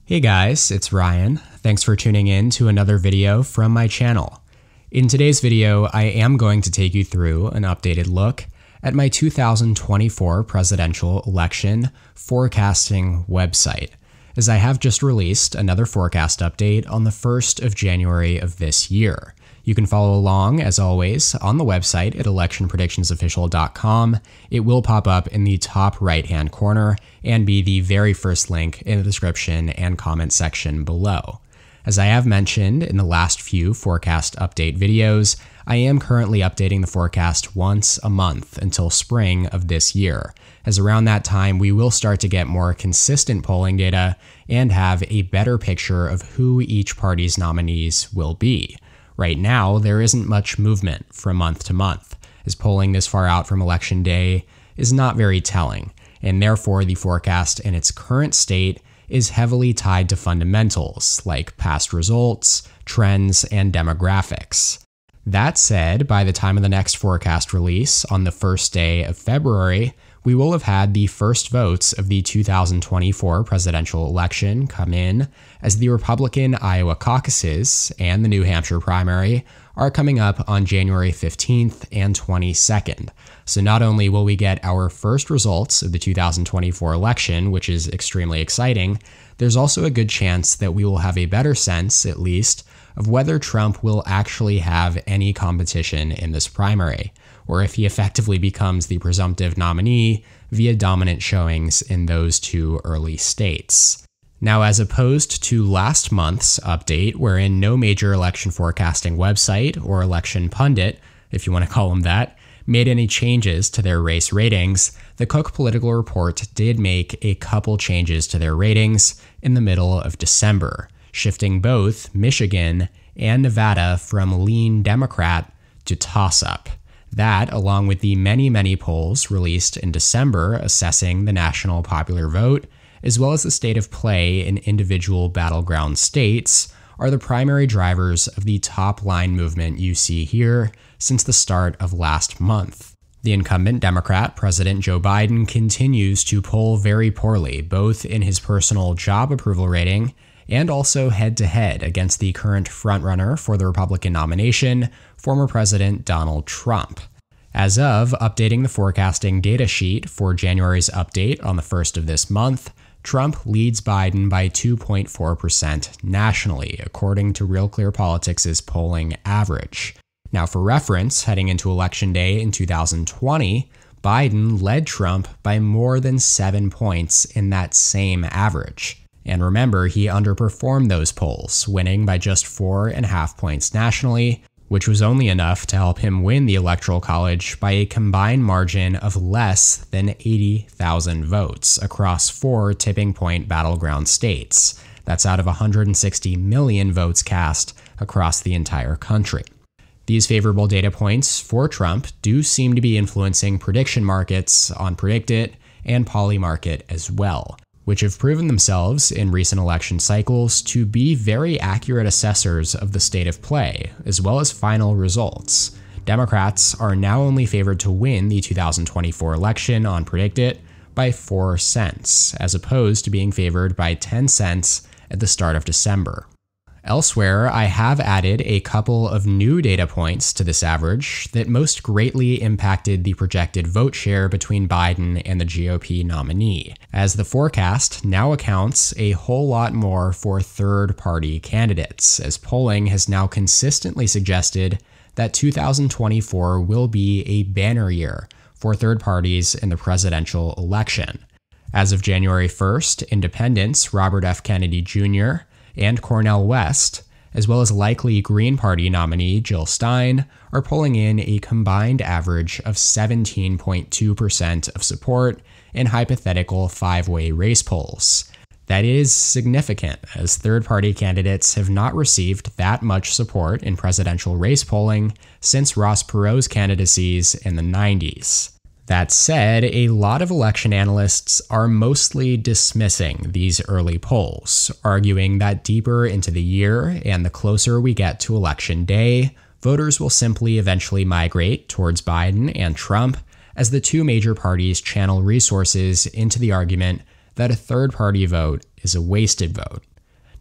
Hey guys, it's Ryan. Thanks for tuning in to another video from my channel. In today's video, I am going to take you through an updated look at my 2024 presidential election forecasting website, as I have just released another forecast update on the 1st of January of this year. You can follow along, as always, on the website at electionpredictionsofficial.com. It will pop up in the top right-hand corner and be the very first link in the description and comment section below. As I have mentioned in the last few forecast update videos, I am currently updating the forecast once a month until spring of this year, as around that time we will start to get more consistent polling data and have a better picture of who each party's nominees will be. Right now, there isn't much movement from month to month, as polling this far out from election day is not very telling, and therefore the forecast in its current state is heavily tied to fundamentals like past results, trends, and demographics. That said, by the time of the next forecast release on the first day of February, we will have had the first votes of the 2024 presidential election come in, as the Republican Iowa caucuses and the New Hampshire primary are coming up on January 15th and 22nd. So not only will we get our first results of the 2024 election, which is extremely exciting, there's also a good chance that we will have a better sense, at least, of whether Trump will actually have any competition in this primary, or if he effectively becomes the presumptive nominee via dominant showings in those two early states. Now, as opposed to last month's update, wherein no major election forecasting website or election pundit, if you want to call them that, made any changes to their race ratings, the Cook Political Report did make a couple changes to their ratings in the middle of December, shifting both Michigan and Nevada from lean Democrat to toss-up. That, along with the many polls released in December assessing the national popular vote, as well as the state of play in individual battleground states, are the primary drivers of the top-line movement you see here since the start of last month. The incumbent Democrat, President Joe Biden, continues to poll very poorly, both in his personal job approval rating and also head-to-head against the current frontrunner for the Republican nomination, former President Donald Trump. As of updating the forecasting data sheet for January's update on the 1st of this month, Trump leads Biden by 2.4% nationally, according to Real Clear Politics' polling average. Now, for reference, heading into Election Day in 2020, Biden led Trump by more than 7 points in that same average. And remember, he underperformed those polls, winning by just 4.5 points nationally, which was only enough to help him win the Electoral College by a combined margin of less than 80,000 votes across 4 tipping point battleground states. That's out of 160 million votes cast across the entire country. These favorable data points for Trump do seem to be influencing prediction markets on PredictIt and Polymarket as well, which have proven themselves in recent election cycles to be very accurate assessors of the state of play, as well as final results. Democrats are now only favored to win the 2024 election on PredictIt by 4 cents, as opposed to being favored by 10 cents at the start of December. Elsewhere, I have added a couple of new data points to this average that most greatly impacted the projected vote share between Biden and the GOP nominee, as the forecast now accounts a whole lot more for third-party candidates, as polling has now consistently suggested that 2024 will be a banner year for third parties in the presidential election. As of January 1st, independents Robert F. Kennedy Jr. and Cornel West, as well as likely Green Party nominee Jill Stein, are pulling in a combined average of 17.2% of support in hypothetical 5-way race polls. That is significant, as third-party candidates have not received that much support in presidential race polling since Ross Perot's candidacies in the 90s. That said, a lot of election analysts are mostly dismissing these early polls, arguing that deeper into the year and the closer we get to Election Day, voters will simply eventually migrate towards Biden and Trump as the two major parties channel resources into the argument that a third-party vote is a wasted vote.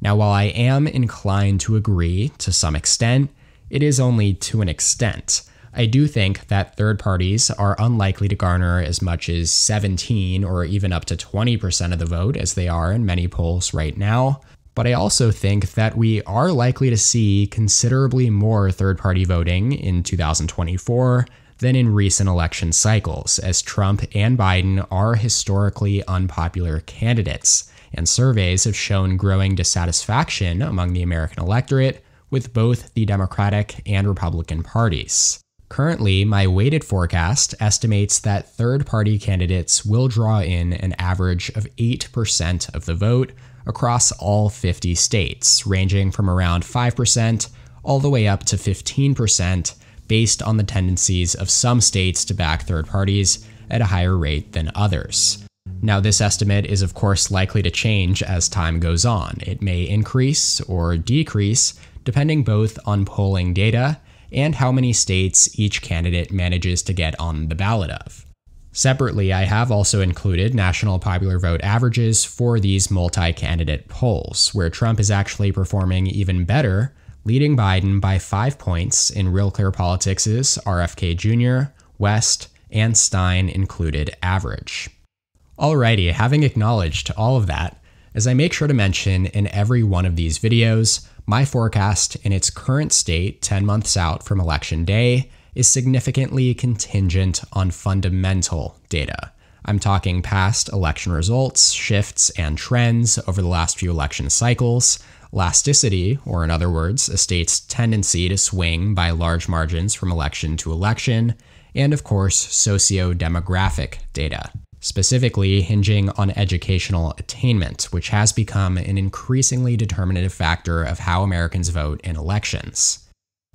Now, while I am inclined to agree to some extent, it is only to an extent. I do think that third parties are unlikely to garner as much as 17 or even up to 20% of the vote as they are in many polls right now. But I also think that we are likely to see considerably more third-party voting in 2024 than in recent election cycles, as Trump and Biden are historically unpopular candidates, and surveys have shown growing dissatisfaction among the American electorate with both the Democratic and Republican parties. Currently, my weighted forecast estimates that third-party candidates will draw in an average of 8% of the vote across all 50 states, ranging from around 5% all the way up to 15%, based on the tendencies of some states to back third parties at a higher rate than others. Now, this estimate is of course likely to change as time goes on. It may increase or decrease depending both on polling data and how many states each candidate manages to get on the ballot of. Separately, I have also included national popular vote averages for these multi-candidate polls, where Trump is actually performing even better, leading Biden by 5 points in Real Clear Politics' RFK Jr., West, and Stein included average. Alrighty, having acknowledged all of that, as I make sure to mention in every one of these videos, my forecast in its current state 10 months out from Election Day is significantly contingent on fundamental data. I'm talking past election results, shifts, and trends over the last few election cycles, elasticity, or in other words, a state's tendency to swing by large margins from election to election, and of course, socio-demographic data, specifically hinging on educational attainment, which has become an increasingly determinative factor of how Americans vote in elections.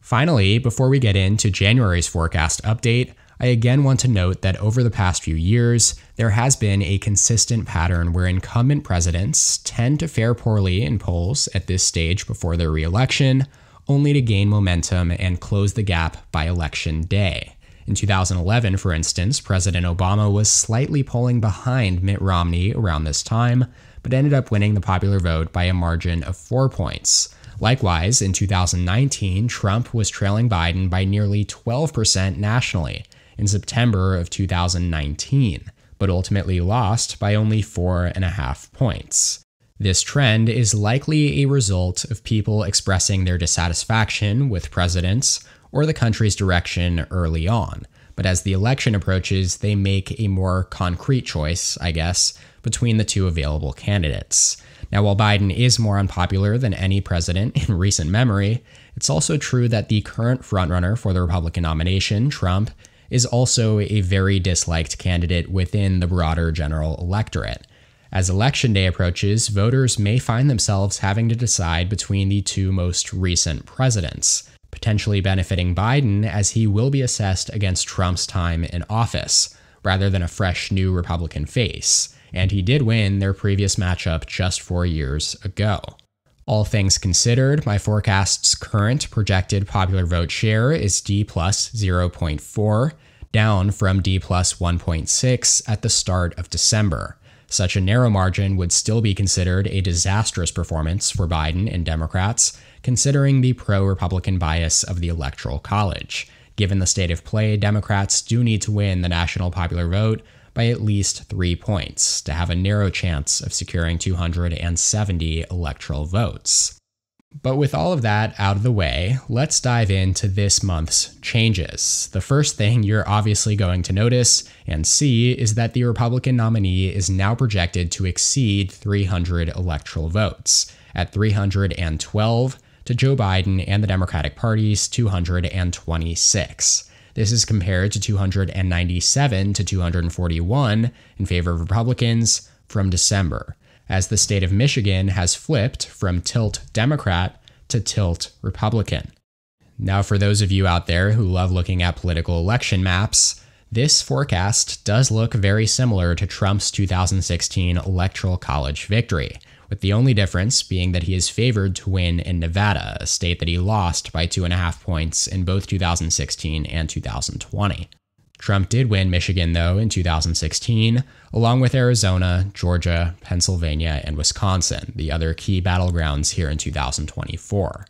Finally, before we get into January's forecast update, I again want to note that over the past few years, there has been a consistent pattern where incumbent presidents tend to fare poorly in polls at this stage before their re-election, only to gain momentum and close the gap by Election Day. In 2011, for instance, President Obama was slightly polling behind Mitt Romney around this time, but ended up winning the popular vote by a margin of 4 points. Likewise, in 2019, Trump was trailing Biden by nearly 12% nationally in September of 2019, but ultimately lost by only 4.5 points. This trend is likely a result of people expressing their dissatisfaction with presidents or the country's direction early on, but as the election approaches, they make a more concrete choice, I guess, between the two available candidates. Now, while Biden is more unpopular than any president in recent memory, it's also true that the current frontrunner for the Republican nomination, Trump, is also a very disliked candidate within the broader general electorate. As Election Day approaches, voters may find themselves having to decide between the two most recent presidents, potentially benefiting Biden as he will be assessed against Trump's time in office, rather than a fresh new Republican face. And he did win their previous matchup just 4 years ago. All things considered, my forecast's current projected popular vote share is D plus 0.4, down from D plus 1.6 at the start of December. Such a narrow margin would still be considered a disastrous performance for Biden and Democrats, considering the pro-Republican bias of the Electoral College. Given the state of play, Democrats do need to win the national popular vote by at least 3 points to have a narrow chance of securing 270 electoral votes. But with all of that out of the way, let's dive into this month's changes. The first thing you're obviously going to notice and see is that the Republican nominee is now projected to exceed 300 electoral votes, at 312 to Joe Biden and the Democratic Party's 226. This is compared to 297 to 241 in favor of Republicans from December, as the state of Michigan has flipped from tilt Democrat to tilt Republican. Now, for those of you out there who love looking at political election maps, this forecast does look very similar to Trump's 2016 Electoral College victory, with the only difference being that he is favored to win in Nevada, a state that he lost by 2.5 points in both 2016 and 2020. Trump did win Michigan, though, in 2016, along with Arizona, Georgia, Pennsylvania, and Wisconsin, the other key battlegrounds here in 2024.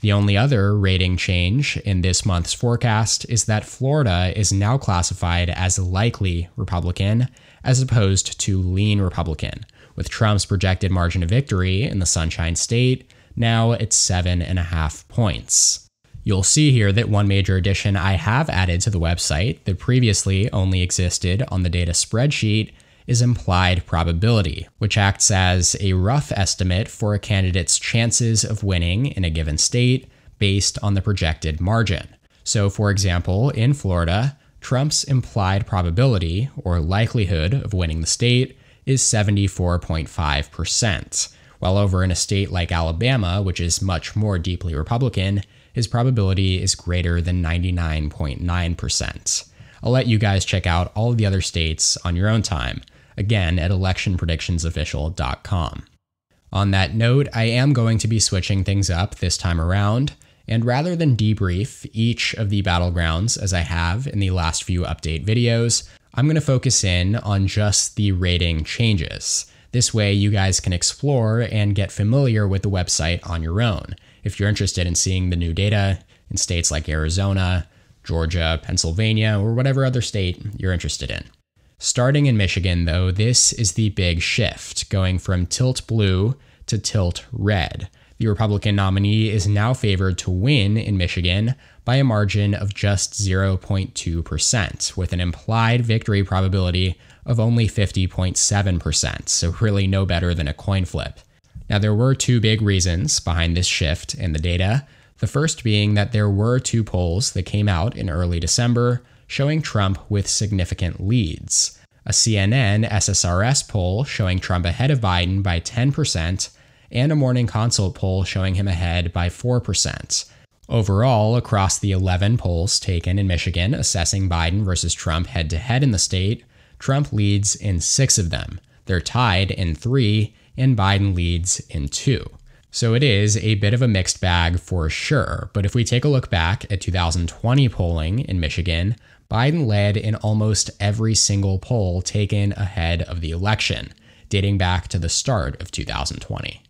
The only other rating change in this month's forecast is that Florida is now classified as likely Republican as opposed to lean Republican, with Trump's projected margin of victory in the Sunshine State now at 7.5 points. You'll see here that one major addition I have added to the website that previously only existed on the data spreadsheet is implied probability, which acts as a rough estimate for a candidate's chances of winning in a given state based on the projected margin. So, for example, in Florida, Trump's implied probability, or likelihood of winning the state, is 74.5%, while over in a state like Alabama, which is much more deeply Republican, his probability is greater than 99.9%. I'll let you guys check out all of the other states on your own time, again at electionpredictionsofficial.com. On that note, I am going to be switching things up this time around, and rather than debrief each of the battlegrounds as I have in the last few update videos, I'm going to focus in on just the rating changes. This way you guys can explore and get familiar with the website on your own, if you're interested in seeing the new data in states like Arizona, Georgia, Pennsylvania, or whatever other state you're interested in. Starting in Michigan, though, this is the big shift, going from tilt blue to tilt red. The Republican nominee is now favored to win in Michigan by a margin of just 0.2%, with an implied victory probability of only 50.7%, so really no better than a coin flip. Now, there were two big reasons behind this shift in the data. The first being that there were two polls that came out in early December showing Trump with significant leads. A CNN SSRS poll showing Trump ahead of Biden by 10%, and a Morning Consult poll showing him ahead by 4%. Overall, across the 11 polls taken in Michigan assessing Biden versus Trump head-to-head in the state, Trump leads in 6 of them. They're tied in 3, and Biden leads in 2. So it is a bit of a mixed bag for sure, but if we take a look back at 2020 polling in Michigan, Biden led in almost every single poll taken ahead of the election, dating back to the start of 2020.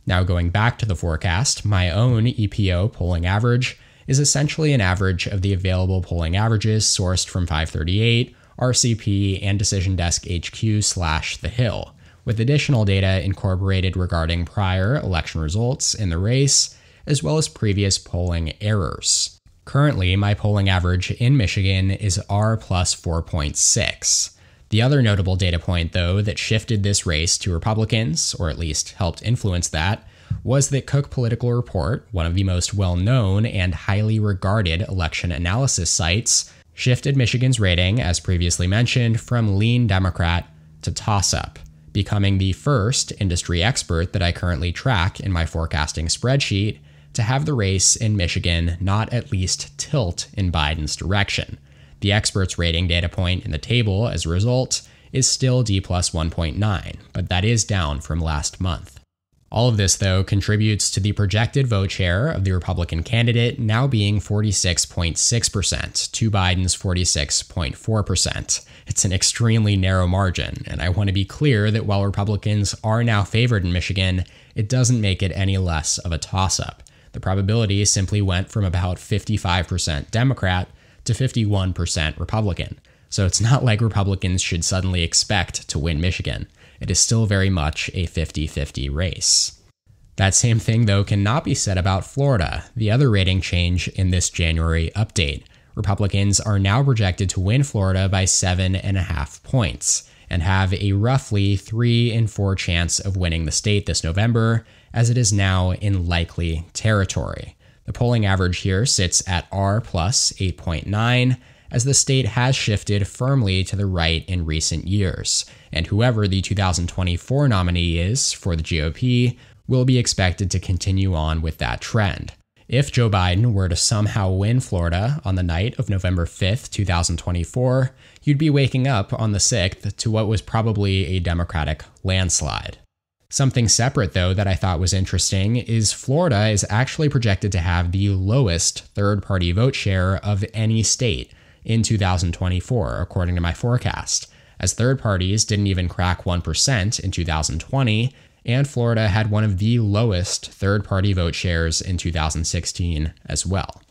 Now going back to the forecast, my own EPO polling average is essentially an average of the available polling averages sourced from 538, RCP, and Decision Desk HQ/The Hill, with additional data incorporated regarding prior election results in the race, as well as previous polling errors. Currently, my polling average in Michigan is R plus 4.6. The other notable data point, though, that shifted this race to Republicans, or at least helped influence that, was that Cook Political Report, one of the most well-known and highly regarded election analysis sites, shifted Michigan's rating, as previously mentioned, from lean Democrat to toss-up, becoming the first industry expert that I currently track in my forecasting spreadsheet to have the race in Michigan not at least tilt in Biden's direction. The expert's rating data point in the table, as a result, is still D plus 1.9, but that is down from last month. All of this, though, contributes to the projected vote share of the Republican candidate now being 46.6% to Biden's 46.4%. It's an extremely narrow margin, and I want to be clear that while Republicans are now favored in Michigan, it doesn't make it any less of a toss-up. The probability simply went from about 55% Democrat to 51% Republican. So it's not like Republicans should suddenly expect to win Michigan. It is still very much a 50-50 race. That same thing, though, cannot be said about Florida, the other rating change in this January update. Republicans are now projected to win Florida by 7.5 points and have a roughly 3 in 4 chance of winning the state this November, as it is now in likely territory. The polling average here sits at R plus 8.9, as the state has shifted firmly to the right in recent years, and whoever the 2024 nominee is for the GOP will be expected to continue on with that trend. If Joe Biden were to somehow win Florida on the night of November 5th, 2024, you'd be waking up on the 6th to what was probably a Democratic landslide. Something separate, though, that I thought was interesting is Florida is actually projected to have the lowest third-party vote share of any state, in 2024, according to my forecast, as third parties didn't even crack 1% in 2020, and Florida had one of the lowest third-party vote shares in 2016 as well.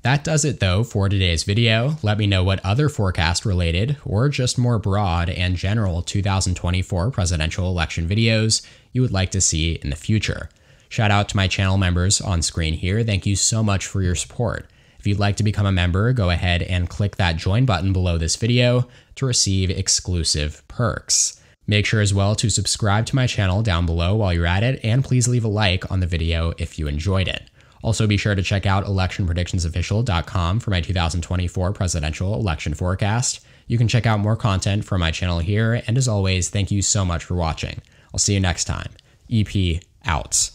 That does it though for today's video. Let me know what other forecast-related, or just more broad and general 2024 presidential election videos you would like to see in the future. Shout out to my channel members on screen here. Thank you so much for your support. If you'd like to become a member, go ahead and click that join button below this video to receive exclusive perks. Make sure as well to subscribe to my channel down below while you're at it, and please leave a like on the video if you enjoyed it. Also be sure to check out electionpredictionsofficial.com for my 2024 presidential election forecast. You can check out more content from my channel here, and as always, thank you so much for watching. I'll see you next time. EP out.